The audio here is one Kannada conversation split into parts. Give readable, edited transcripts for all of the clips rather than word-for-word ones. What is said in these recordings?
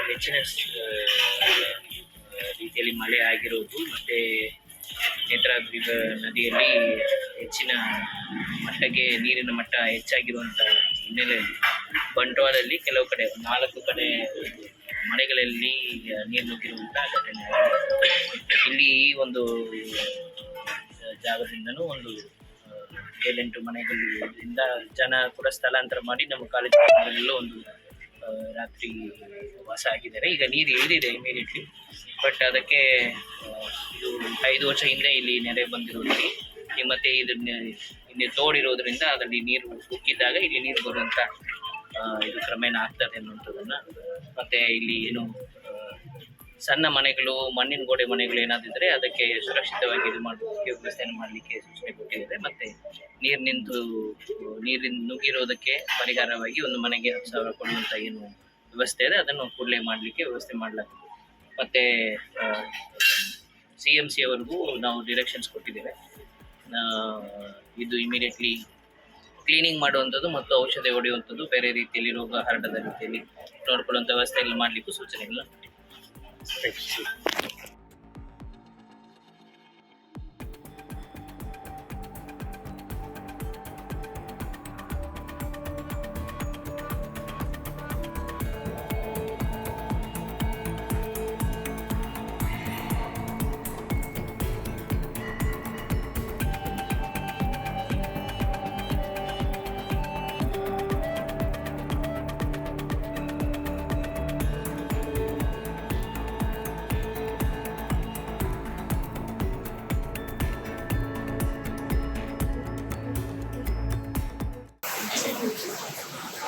ಹೆಚ್ಚಿನ ರೀತಿಯಲ್ಲಿ ಮಳೆ ಆಗಿರುವುದು ಮತ್ತು ನೇತ್ರಾವತಿ ನದಿಯಲ್ಲಿ ಹೆಚ್ಚಿನ ಮಟ್ಟಕ್ಕೆ ನೀರಿನ ಮಟ್ಟ ಹೆಚ್ಚಾಗಿರುವಂಥ ಹಿನ್ನೆಲೆಯಲ್ಲಿ ಬಂಟ್ವಾಳದಲ್ಲಿ ಕೆಲವು ಕಡೆ 4 ಕಡೆ ಮನೆಗಳಲ್ಲಿ ನೀರು ನುಗ್ಗಿರುವಂಥ ಘಟನೆ ಆಗಿದೆ. ಇಲ್ಲಿ ಈ ಒಂದು ಜಾಗದಿಂದನೂ ಒಂದು 7-8 ಮನೆಗಳಿಂದ ಜನ ಕೂಡ ಸ್ಥಳಾಂತರ ಮಾಡಿ ನಮ್ಮ ಕಾಲೇಜಲ್ಲೂ ಒಂದು ರಾತ್ರಿ ವಾಸ ಆಗಿದ್ದಾರೆ. ಈಗ ನೀರು ಇಳಿದಿದೆ ಇಮಿಡಿಯೇಟ್ಲಿ, ಬಟ್ ಅದಕ್ಕೆ ಇದು 5 ವರ್ಷ ಹಿಂದೆ ಇಲ್ಲಿ ನೆರೆ ಬಂದಿರೋದ್ರಲ್ಲಿ ಮತ್ತು ಇಲ್ಲಿ ತೋಡಿರೋದ್ರಿಂದ ಅದರಲ್ಲಿ ನೀರು ಉಕ್ಕಿದ್ದಾಗ ಇಲ್ಲಿ ನೀರು ಬರುವಂಥ ಇದು ಕ್ರಮೇಣ ಆಗ್ತದೆ ಅನ್ನುವಂಥದ್ದನ್ನು, ಮತ್ತು ಇಲ್ಲಿ ಏನು ಸಣ್ಣ ಮನೆಗಳು, ಮಣ್ಣಿನ ಗೋಡೆ ಮನೆಗಳು ಏನಾದಿದ್ದರೆ ಅದಕ್ಕೆ ಸುರಕ್ಷಿತವಾಗಿ ಇದು ಮಾಡೋದಕ್ಕೆ ವ್ಯವಸ್ಥೆಯನ್ನು ಮಾಡಲಿಕ್ಕೆ ಸೂಚನೆ ಕೊಟ್ಟಿದ್ದಾರೆ. ಮತ್ತು ನೀರಿನ ನುಗ್ಗಿರೋದಕ್ಕೆ ಪರಿಹಾರವಾಗಿ ಒಂದು ಮನೆಗೆ 10,000 ಕೊಡುವಂಥ ಏನು ವ್ಯವಸ್ಥೆ ಇದೆ ಅದನ್ನು ಕೂಡಲೇ ಮಾಡಲಿಕ್ಕೆ ವ್ಯವಸ್ಥೆ ಮಾಡಲಾಗಿದೆ. ಮತ್ತು CMC ಅವರಿಗೂ ನಾವು ಡಿರೆಕ್ಷನ್ಸ್ ಕೊಟ್ಟಿದ್ದೇವೆ. ಇದು ಇಮಿಡಿಯೇಟ್ಲಿ ಕ್ಲೀನಿಂಗ್ ಮಾಡುವಂಥದ್ದು ಮತ್ತು ಔಷಧಿ ಹೊಡೆಯುವಂಥದ್ದು, ಬೇರೆ ರೀತಿಯಲ್ಲಿ ರೋಗ ಹರಡದ ರೀತಿಯಲ್ಲಿ ನೋಡ್ಕೊಳ್ಳುವಂಥ ವ್ಯವಸ್ಥೆಯಲ್ಲಿ ಮಾಡಲಿಕ್ಕೂ ಸೂಚನೆಗಳನ್ನ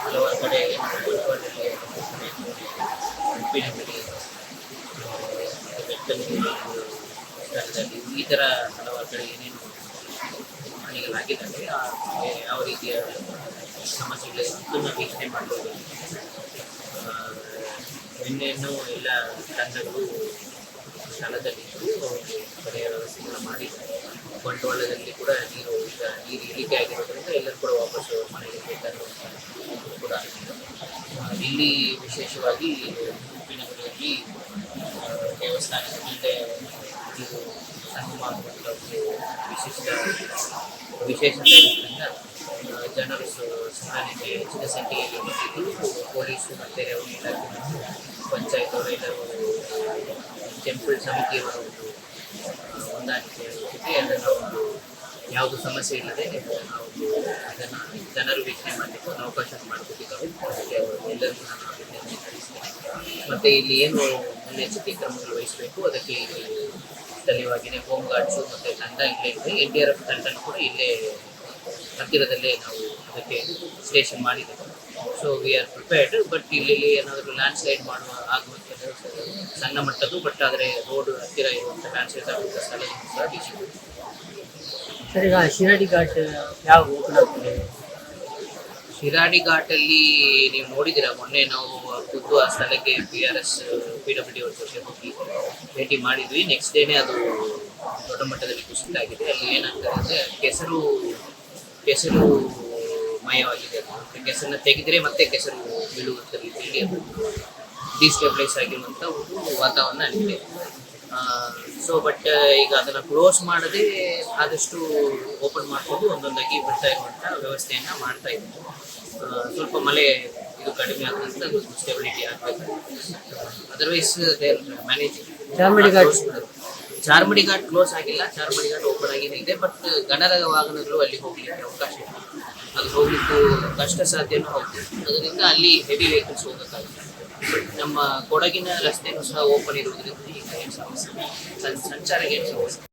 ಹಲವಾರು ಕಡೆ ಉಪ್ಪಿನಪುಡಿ, ಬೆಟ್ಟದಲ್ಲಿ ಈ ಥರ ಹಲವಾರು ಕಡೆ ಏನೇನು ಹಾನಿಗಳಾಗಿದ್ದಾವೆ, ಯಾವ ರೀತಿಯ ಸಮಸ್ಯೆಗಳಿದೆ ಅದನ್ನು ವೀಕ್ಷಣೆ ಮಾಡ್ಬೋದು. ನಿನ್ನೆಯನ್ನು ಎಲ್ಲ ತಂಡಗಳು ಸ್ಥಳದಲ್ಲಿದ್ದು ಪರಿಹಾರ ವ್ಯವಸ್ಥೆಗಳನ್ನು ಮಾಡಿದ್ದಾರೆ. ಬಂಟ್ವಾಳದಲ್ಲಿ ಕೂಡ ನೀರು ಇಳಿಕೆ ಆಗಿರೋದ್ರಿಂದ ಎಲ್ಲರೂ ಕೂಡ ವಾಪಸ್ಸು ಮನೆಗೆ ಬೇಕಾಗಿರುವಂಥ ಕೂಡ ಆಗಿದೆ. ಇಲ್ಲಿ ವಿಶೇಷವಾಗಿ ಉಪ್ಪಿನಪುಡಿಯಲ್ಲಿ ದೇವಸ್ಥಾನದ ಮುಂದೆ ಇದು ಸಂಗಮ ಆಗುವಂಥ ವಿಶೇಷತೆ ಇರೋದ್ರಿಂದ ಜನರು ಸ್ನಾನಕ್ಕೆ ಹೆಚ್ಚಿನ ಸಂಖ್ಯೆಯಲ್ಲಿ ಬಂದಿದ್ದು, ಪೊಲೀಸು ಮತ್ತು ರೆವಿನ್ಯೂ ಇಲಾಖೆ ಮತ್ತು ಪಂಚಾಯತ್ ಅವರು ಎಲ್ಲರೂ ಟೆಂಪಲ್ ಸಮಿತಿಯವರ ಒಂದು ಹೊಂದಾಣಿಕೆ ಜೊತೆ ಅದನ್ನು ಒಂದು ಯಾವುದು ಸಮಸ್ಯೆ ಇಲ್ಲದೆ ನಾವು ಅದನ್ನು ಜನರು ವೀಕ್ಷಣೆ ಮಾಡಲಿಕ್ಕೆ ಒಂದು ಅವಕಾಶ ಮಾಡಿಕೊಟ್ಟಿದ್ದಾರೆ. ಅದಕ್ಕೆ ಎಲ್ಲರಿಗೂ ನಾನು ಅಭಿನಂದನೆ ಸಲ್ಲಿಸ್ತೇನೆ. ಮತ್ತು ಇಲ್ಲಿ ಏನು ಮುನ್ನೆಚ್ಚರಿಕೆ ಕ್ರಮಗಳು ವಹಿಸಬೇಕು ಅದಕ್ಕೆ ಇಲ್ಲಿ ಸ್ಥಳೀಯವಾಗಿಯೇ ಹೋಮ್ ಗಾರ್ಡ್ಸು ಮತ್ತು ತಂಡ ಇಲ್ಲೇ ಇದೆ. NDRF ತಂಡನೂ ಕೂಡ ಇಲ್ಲೇ ಹತ್ತಿರದಲ್ಲೇ ನಾವು ಅದಕ್ಕೆ ಸ್ಟೇಷನ್ ಮಾಡಿದ್ದೇವೆ. So we are prepared. But ಇಲ್ಲಿ ಏನಾದರೂ ಲ್ಯಾಂಡ್ ಸ್ಲೈಡ್ ಆಗುವಂಥದ್ದು ಸಣ್ಣ ಮಟ್ಟದ್ದು, ಬಟ್ ಆದರೆ ರೋಡ್ ಹತ್ತಿರ ಇರುವಂಥ ಲ್ಯಾಂಡ್ ಸ್ಲೈಡ್ ಆಗುವಂಥ ಸ್ಥಳದಿಂದ ಸಹ ವೀಕ್ಷಿಸಬೇಕು. ಸರ್, ಈಗ ಶಿರಾಡಿ ಘಾಟ್ ಯಾವ ಓಪನ್ ಆಗ್ತದೆ? ಶಿರಾಡಿ ಘಾಟಲ್ಲಿ ನೀವು ನೋಡಿದ್ದೀರಾ, ಮೊನ್ನೆ ನಾವು ಖುದ್ದು ಆ ಸ್ಥಳಕ್ಕೆ PRS PWD ಅವ್ರ ಜೊತೆ ಹೋಗಿ ಭೇಟಿ ಮಾಡಿದ್ವಿ. ನೆಕ್ಸ್ಟ್ ಡೇನೇ ಅದು ದೊಡ್ಡ ಮಟ್ಟದಲ್ಲಿ ಕುಸಿತ ಆಗಿದೆ. ಅಲ್ಲಿ ಏನಾಗ್ತದೆ ಅಂದರೆ ಕೆಸರು ಮಯವಾಗಿದೆ. ಕೆಸರನ್ನ ತೆಗೆದರೆ ಮತ್ತೆ ಕೆಸರು ಬೀಳುವಂಥ ರೀತಿಯಲ್ಲಿ ಅದು ಡಿಸ್ಟೆಬಿಲೈಸ್ ಆಗಿರುವಂಥ ಒಂದು ವಾತಾವರಣ ಆಗಿದೆ. ಸೊ ಬಟ್ ಈಗ ಅದನ್ನು ಕ್ಲೋಸ್ ಮಾಡದೆ ಆದಷ್ಟು ಓಪನ್ ಮಾಡಿಕೊಂಡು ಒಂದೊಂದಾಗಿ ಬಿಡ್ತಾ ಇರುವಂಥ ವ್ಯವಸ್ಥೆಯನ್ನು ಮಾಡ್ತಾ ಇದ್ದೀವಿ. ಸ್ವಲ್ಪ ಮಳೆ ಇದು ಕಡಿಮೆ ಆದಂತ ಸ್ಟೆಬಿಲಿಟಿ ಆಗಬೇಕು. Otherwise they're managing. Charmadi ghat close ಆಗಿಲ್ಲ, ಚಾರ್ಮಡಿ ಘಾಟ್ ಓಪನ್ ಆಗಿನೇ ಇದೆ. ಬಟ್ ಗಣರ ವಾಹನಗಳು ಅಲ್ಲಿ ಹೋಗ್ಲಿಕ್ಕೆ ಅವಕಾಶ ಇದೆ, ಅದು ಹೋಗ್ಲಿಕ್ಕೂ ಕಷ್ಟ ಸಾಧ್ಯನೂ ಹೌದು. ಅದರಿಂದ ಅಲ್ಲಿ ಹೆವಿ ವೆಹಿಕಲ್ಸ್ ಹೋಗೋಕ್ಕಾಗುತ್ತೆ. ನಮ್ಮ ಕೊಡಗಿನ ರಸ್ತೆನೂ ಸಹ ಓಪನ್ ಇರುವುದರಿಂದ ಈಗ ಏನು ಸಮಸ್ಯೆ, ಸಂಚಾರಕ್ಕೆ ಏನು ಸಮಸ್ಯೆ